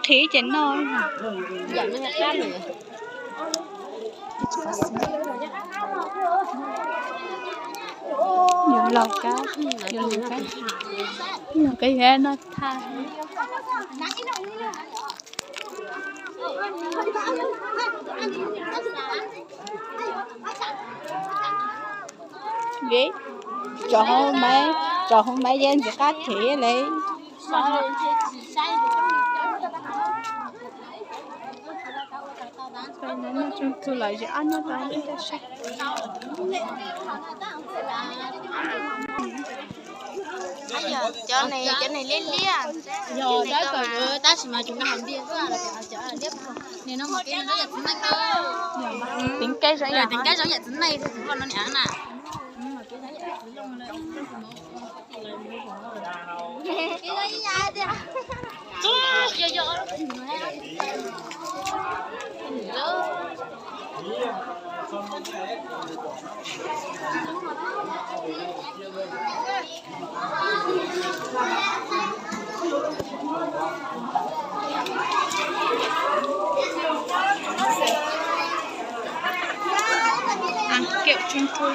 Thí chén nồi hả? Dạ nó là cát này. Nhiều lầu cá, nhiều lầu cá. Nhiều cái ghế nó tha. Ghế. Cho hôm mấy dân sẽ cắt thí lấy. Cái này nó chung tôi lại cho ăn nó bán cái sách. Chỗ này lên liền. Rồi đó còn ta chỉ mà chúng ta hành điên quá là chỗ là liếc không. Nên nó một cái nó giật này cơ. Tính cây rồi nhỉ? Tính cái giống giật này thì còn nó nhả nè. Cái đó gì vậy? Ăn kẹo chung cua.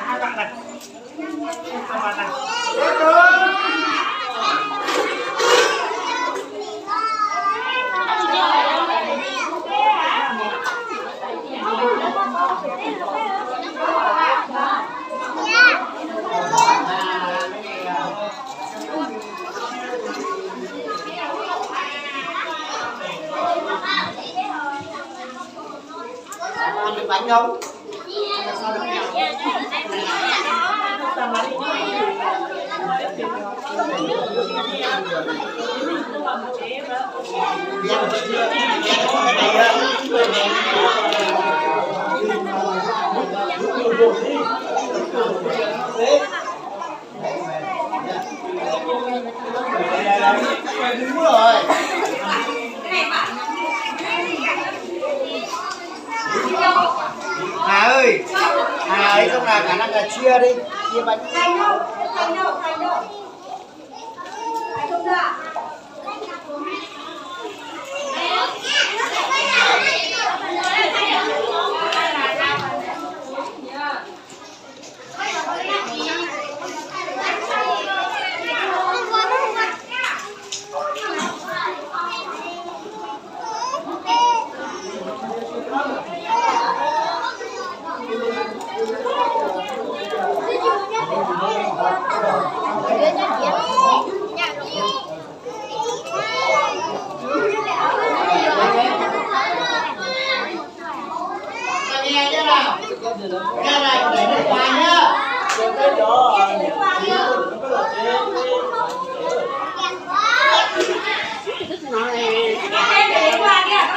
Hai bạn này. Hai bạn này. Ăn được bánh không? Sao được nhỉ? Đúng rồi. Hà ơi, Hà ấy không là khả năng là chia đi, chia bánh. Ra này để nước ngoài nhá.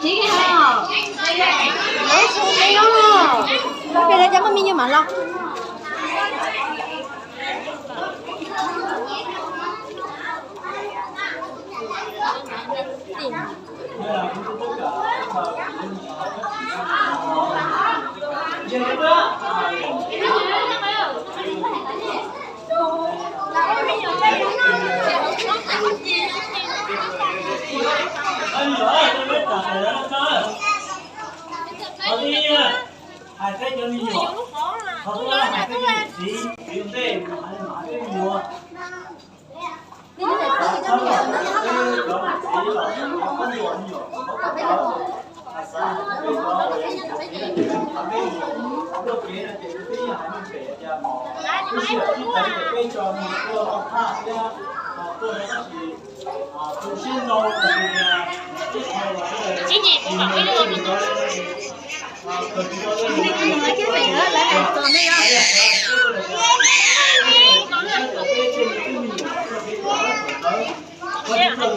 Chỉ cái nào? Lấy xuống cái đó. Cái này chẳng có miếng như mà lo. Hai cái cho đi nhỏ. Không có hai cái gì dùng đây mà cái mùa. Cái gì cũng bảo cái luôn rồi. Cái này nữa lại còn đây không? Cái